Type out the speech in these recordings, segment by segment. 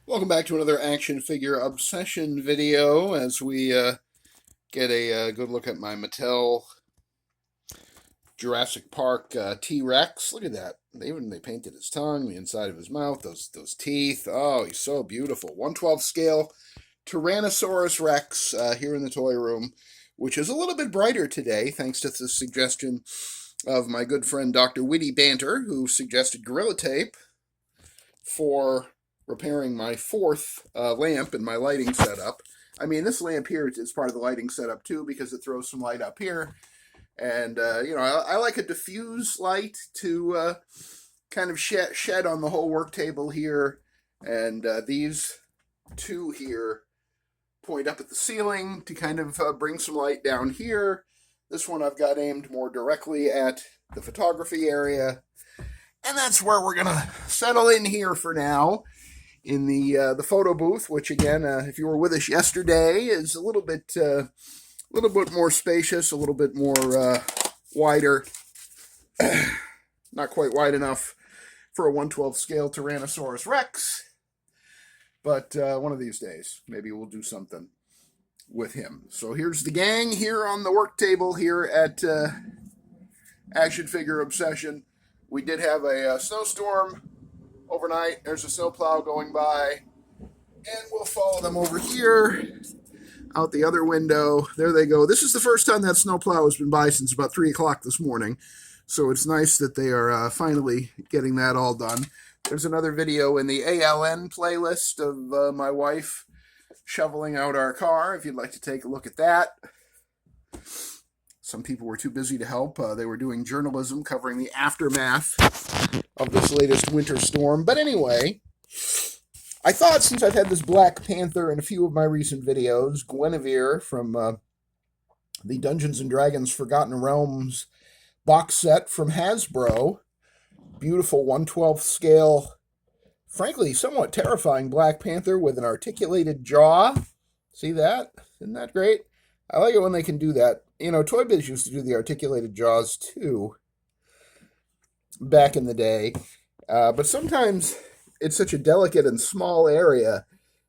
Welcome back to another action figure obsession video as we get a good look at my Mattel Jurassic Park T-Rex. Look at that. They painted his tongue, the inside of his mouth, those teeth. Oh, he's so beautiful. 1/12 scale Tyrannosaurus Rex here in the toy room, which is a little bit brighter today thanks to the suggestion of my good friend Dr. Witty Banter, who suggested Gorilla Tape for repairing my fourth lamp in my lighting setup. I mean, this lamp here is part of the lighting setup too because it throws some light up here. And, I like a diffuse light to kind of shed on the whole work table here. And these two here point up at the ceiling to kind of bring some light down here. This one I've got aimed more directly at the photography area. And that's where we're going to settle in here for now in the photo booth, which again, if you were with us yesterday, is a little bit more spacious, a little bit more wider. Not quite wide enough for a 1/12 scale Tyrannosaurus Rex, but one of these days, maybe we'll do something with him. So here's the gang here on the work table here at Action Figure Obsession. We did have a snowstorm overnight. There's a snowplow going by, and we'll follow them over here out the other window. There they go. This is the first time that snowplow has been by since about 3 o'clock this morning, so it's nice that they are finally getting that all done. There's another video in the ALN playlist of my wife shoveling out our car, if you'd like to take a look at that. Some people were too busy to help. They were doing journalism covering the aftermath of this latest winter storm. But anyway, I thought since I've had this Black Panther in a few of my recent videos, Guinevere from the Dungeons & Dragons Forgotten Realms box set from Hasbro, beautiful 1/12 scale, frankly, somewhat terrifying Black Panther with an articulated jaw. See that? Isn't that great? I like it when they can do that. You know, Toy Biz used to do the articulated jaws too back in the day. But sometimes it's such a delicate and small area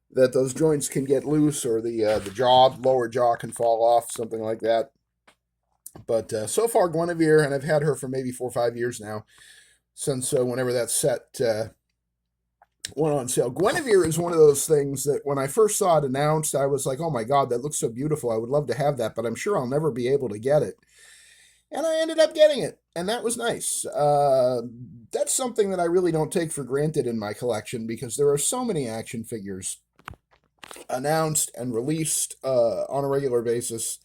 that those joints can get loose or the lower jaw can fall off, something like that. But so far, Guinevere, and I've had her for maybe 4 or 5 years now, since whenever that set went on sale. Guinevere is one of those things that when I first saw it announced, I was like, oh my God, that looks so beautiful. I would love to have that, but I'm sure I'll never be able to get it. And I ended up getting it, and that was nice. That's something that I really don't take for granted in my collection because there are so many action figures announced and released on a regular basis.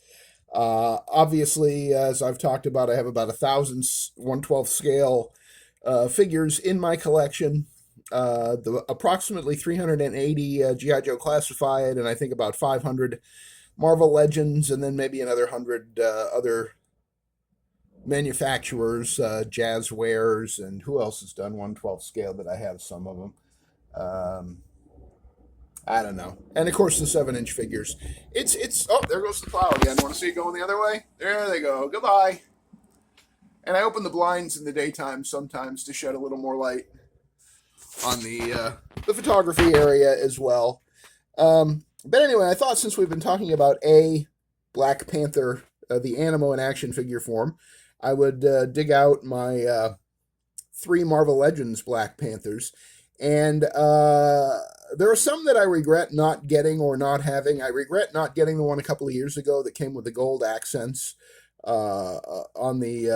Obviously, as I've talked about, I have about 1,000 1/12 scale figures in my collection. The approximately 380 G.I. Joe Classified, and I think about 500 Marvel Legends, and then maybe another 100 other manufacturers, Jazzwares, and who else has done 1/12 scale that I have some of them. I don't know. And of course the 7-inch figures. It's oh, there goes the plow again. Want to see it going the other way? There they go. Goodbye. And I open the blinds in the daytime sometimes to shed a little more light on the photography area as well. But anyway, I thought since we've been talking about a Black Panther, the Animo in action figure form, I would dig out my 3 Marvel Legends Black Panthers. And there are some that I regret not getting or not having. I regret not getting the one a couple of years ago that came with the gold accents on the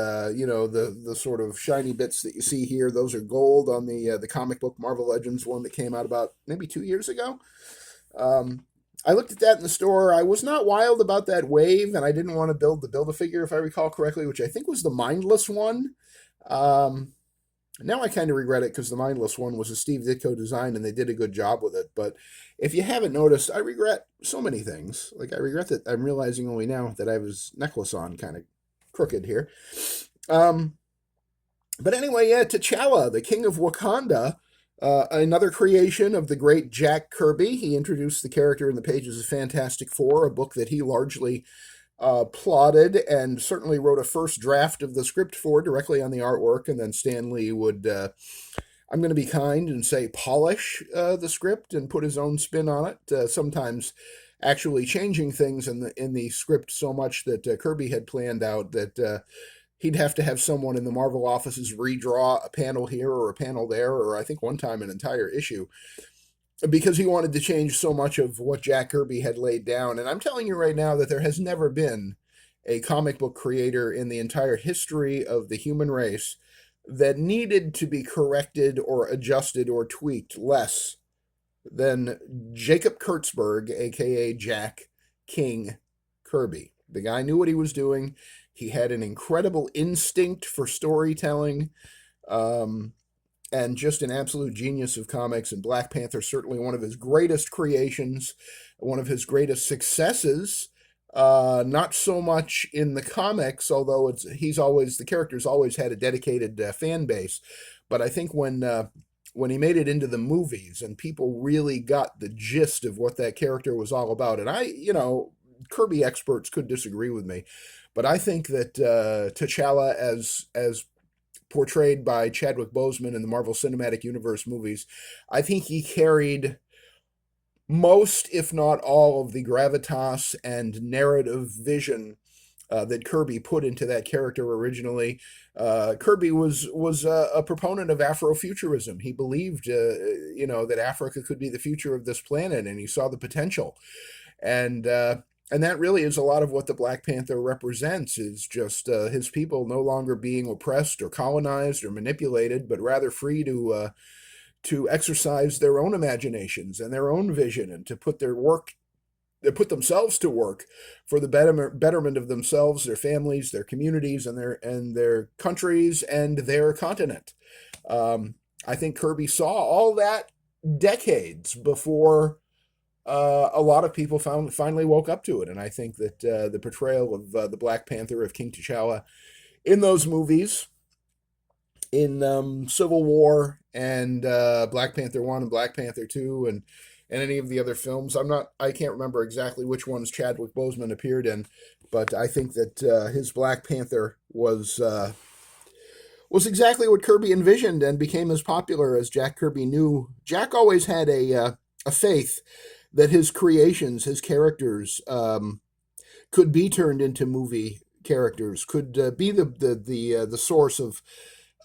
the sort of shiny bits that you see here. Those are gold on the comic book Marvel Legends one that came out about maybe 2 years ago. I looked at that in the store. I was not wild about that wave, and I didn't want to build the Build-A-Figure, if I recall correctly, which I think was the Mindless one. Now I kind of regret it because the Mindless one was a Steve Ditko design, and they did a good job with it. But if you haven't noticed, I regret so many things. Like, I regret that I'm realizing only now that I have his necklace on kind of crooked here. But anyway, yeah, T'Challa, the King of Wakanda, another creation of the great Jack Kirby. He introduced the character in the pages of Fantastic Four, a book that he largely plotted and certainly wrote a first draft of the script for directly on the artwork, and then Stan Lee would I'm going to be kind and say polish the script and put his own spin on it. Sometimes actually changing things in the script so much that Kirby had planned out that he'd have to have someone in the Marvel offices redraw a panel here or a panel there, or I think one time an entire issue, because he wanted to change so much of what Jack Kirby had laid down. And I'm telling you right now that there has never been a comic book creator in the entire history of the human race that needed to be corrected or adjusted or tweaked less than Jacob Kurtzberg, aka Jack King Kirby. The guy knew what he was doing. He had an incredible instinct for storytelling, and just an absolute genius of comics. And Black Panther, certainly one of his greatest creations, one of his greatest successes. Not so much in the comics, although the character's always had a dedicated fan base. But I think when he made it into the movies and people really got the gist of what that character was all about, and Kirby experts could disagree with me, but I think that T'Challa, as portrayed by Chadwick Boseman in the Marvel Cinematic Universe movies, I think he carried most, if not all, of the gravitas and narrative vision that Kirby put into that character originally. Kirby was a proponent of Afrofuturism. He believed, that Africa could be the future of this planet, and he saw the potential. And that really is a lot of what the Black Panther represents, is just his people no longer being oppressed or colonized or manipulated, but rather free to exercise their own imaginations and their own vision, and to put themselves to work for the betterment of themselves, their families, their communities, and their countries and their continent. I think Kirby saw all that decades before a lot of people finally woke up to it. And I think that the portrayal of the Black Panther, of King T'Challa, in those movies, in Civil War and Black Panther 1 and Black Panther 2 and any of the other films. I can't remember exactly which ones Chadwick Boseman appeared in, but I think that his Black Panther was exactly what Kirby envisioned and became as popular as Jack Kirby knew. Jack always had a faith that his creations, his characters, could be turned into movie characters, could be the source of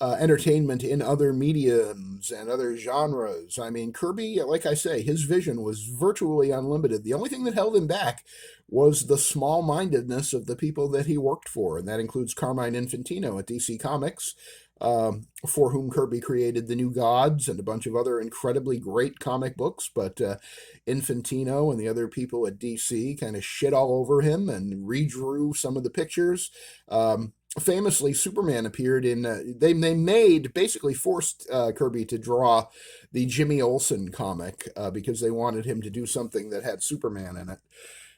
entertainment in other mediums and other genres. I mean, Kirby, like I say, his vision was virtually unlimited. The only thing that held him back was the small-mindedness of the people that he worked for, and that includes Carmine Infantino at DC Comics, for whom Kirby created The New Gods and a bunch of other incredibly great comic books. But Infantino and the other people at DC kind of shit all over him and redrew some of the pictures. Famously, Superman appeared in. They basically forced Kirby to draw the Jimmy Olsen comic because they wanted him to do something that had Superman in it,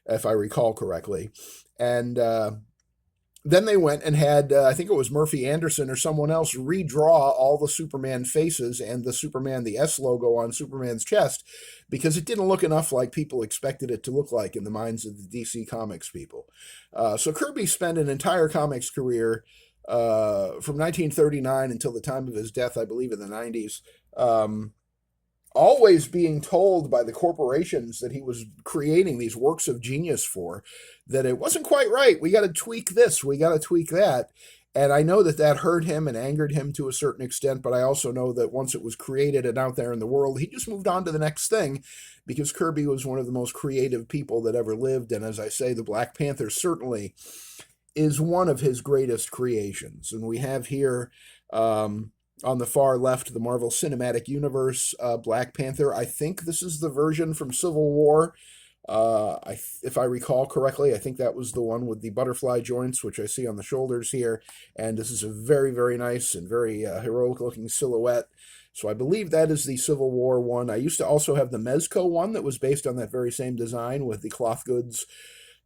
if I recall correctly. And then they went and had, I think it was Murphy Anderson or someone else, redraw all the Superman faces and the S logo on Superman's chest, because it didn't look enough like people expected it to look like in the minds of the DC Comics people. So Kirby spent an entire comics career from 1939 until the time of his death, I believe in the 90s, always being told by the corporations that he was creating these works of genius for, that it wasn't quite right. We got to tweak this, we got to tweak that. And I know that hurt him and angered him to a certain extent, but I also know that once it was created and out there in the world, he just moved on to the next thing, because Kirby was one of the most creative people that ever lived. And as I say, the Black Panther certainly is one of his greatest creations. And we have here, on the far left, the Marvel Cinematic Universe, Black Panther. I think this is the version from Civil War. If I recall correctly, I think that was the one with the butterfly joints, which I see on the shoulders here. And this is a very, very nice and very heroic-looking silhouette. So I believe that is the Civil War one. I used to also have the Mezco one that was based on that very same design with the cloth goods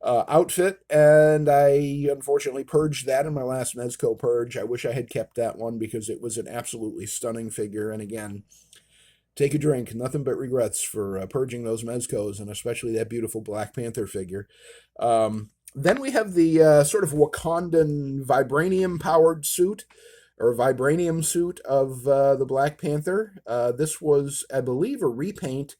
outfit, and I unfortunately purged that in my last Mezco purge. I wish I had kept that one because it was an absolutely stunning figure. And again, take a drink, nothing but regrets for purging those Mezcos, and especially that beautiful Black Panther figure. Then we have the sort of Wakandan vibranium powered suit or vibranium suit of the Black Panther. This was, I believe, a repaint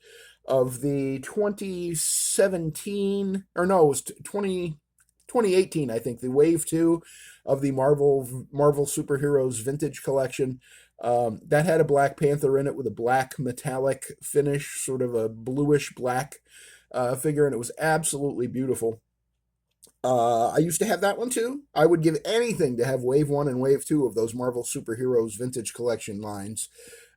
of the 2017, or no, it was 2018, I think, the Wave 2 of the Marvel Superheroes Vintage Collection. That had a Black Panther in it with a black metallic finish, sort of a bluish black figure, and it was absolutely beautiful. I used to have that one too. I would give anything to have Wave 1 and Wave 2 of those Marvel Superheroes Vintage Collection lines,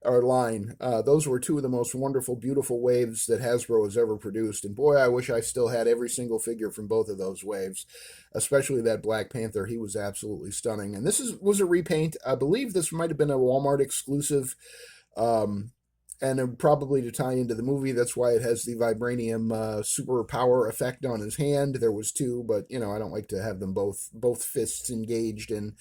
or line. Those were two of the most wonderful, beautiful waves that Hasbro has ever produced. And boy, I wish I still had every single figure from both of those waves, especially that Black Panther. He was absolutely stunning. And was a repaint. I believe this might have been a Walmart exclusive. Um, and probably to tie into the movie, that's why it has the vibranium superpower effect on his hand. There was two, but I don't like to have them both fists engaged in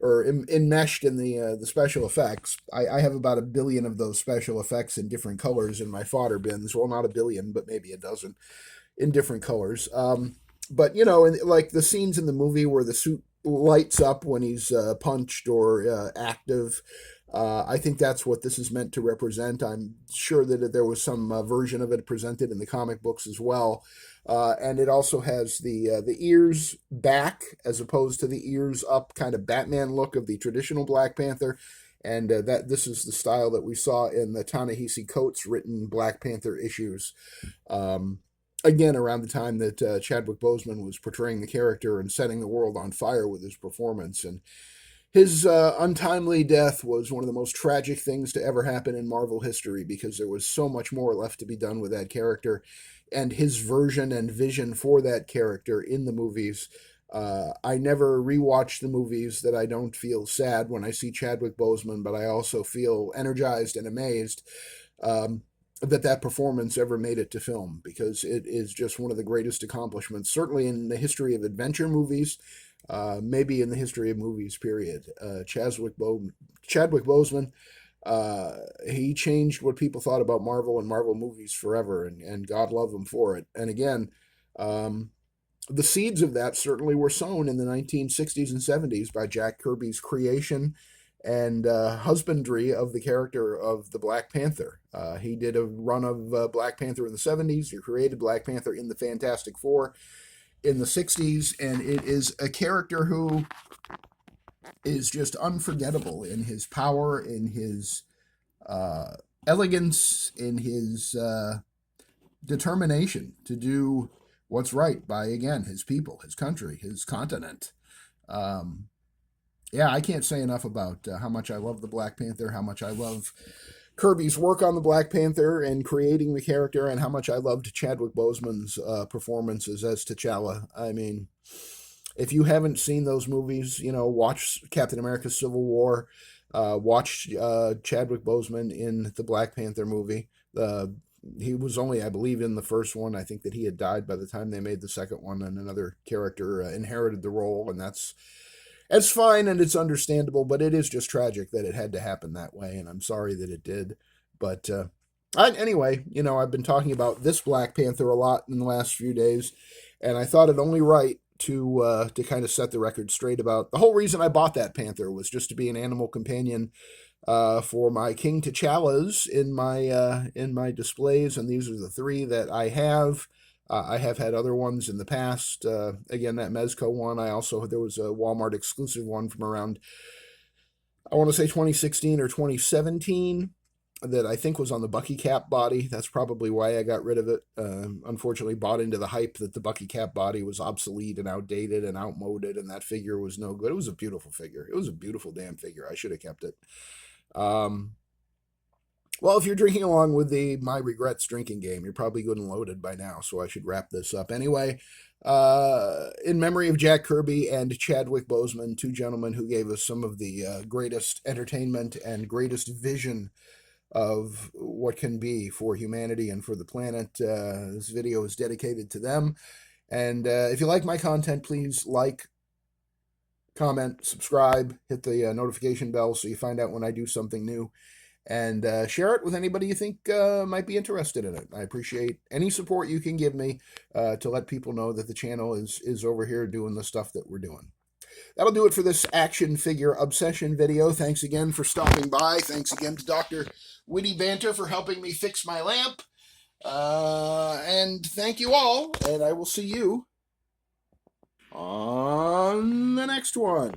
or enmeshed in the special effects. I have about 1 billion of those special effects in different colors in my fodder bins. Well, not 1 billion, but maybe a dozen in different colors. But like the scenes in the movie where the suit lights up when he's punched or active. I think that's what this is meant to represent. I'm sure that there was some version of it presented in the comic books as well. And it also has the ears back as opposed to the ears up kind of Batman look of the traditional Black Panther. And that this is the style that we saw in the Ta-Nehisi Coates written Black Panther issues. Again, around the time that Chadwick Boseman was portraying the character and setting the world on fire with his performance. And his untimely death was one of the most tragic things to ever happen in Marvel history because there was so much more left to be done with that character and his version and vision for that character in the movies. I never rewatch the movies that I don't feel sad when I see Chadwick Boseman, but I also feel energized and amazed that performance ever made it to film because it is just one of the greatest accomplishments, certainly in the history of adventure movies. Maybe in the history of movies, period. Chadwick Boseman, he changed what people thought about Marvel and Marvel movies forever, and God love him for it. And again, the seeds of that certainly were sown in the 1960s and 70s by Jack Kirby's creation and husbandry of the character of the Black Panther. He did a run of Black Panther in the 70s. He created Black Panther in the Fantastic Four in the 60s, and it is a character who is just unforgettable in his power, in his elegance, in his determination to do what's right by, again, his people, his country, his continent. Yeah, I can't say enough about how much I love the Black Panther, how much I love Kirby's work on the Black Panther and creating the character, and how much I loved Chadwick Boseman's performances as T'Challa. I mean, if you haven't seen those movies, watch Captain America: Civil War, watch Chadwick Boseman in the Black Panther movie. He was only, I believe, in the first one. I think that he had died by the time they made the second one, and another character inherited the role, and it's fine and it's understandable, but it is just tragic that it had to happen that way, and I'm sorry that it did. But anyway, I've been talking about this Black Panther a lot in the last few days, and I thought it only right to kind of set the record straight about the whole reason I bought that Panther was just to be an animal companion for my King T'Challas in my displays, and these are the three that I have. I have had other ones in the past. Again, that Mezco one. There was a Walmart exclusive one from around, I want to say 2016 or 2017 that I think was on the Bucky Cap body. That's probably why I got rid of it. Unfortunately, bought into the hype that the Bucky Cap body was obsolete and outdated and outmoded, and that figure was no good. It was a beautiful figure. It was a beautiful damn figure. I should have kept it. Well, if you're drinking along with the My Regrets drinking game, you're probably good and loaded by now, so I should wrap this up. Anyway, in memory of Jack Kirby and Chadwick Boseman, two gentlemen who gave us some of the greatest entertainment and greatest vision of what can be for humanity and for the planet. This video is dedicated to them. And if you like my content, please like, comment, subscribe, hit the notification bell so you find out when I do something new. And share it with anybody you think might be interested in it. I appreciate any support you can give me to let people know that the channel is over here doing the stuff that we're doing. that'll do it for this action figure obsession video. Thanks again for stopping by. Thanks again to Dr. Witty Banter for helping me fix my lamp. And thank you all, and I will see you on the next one.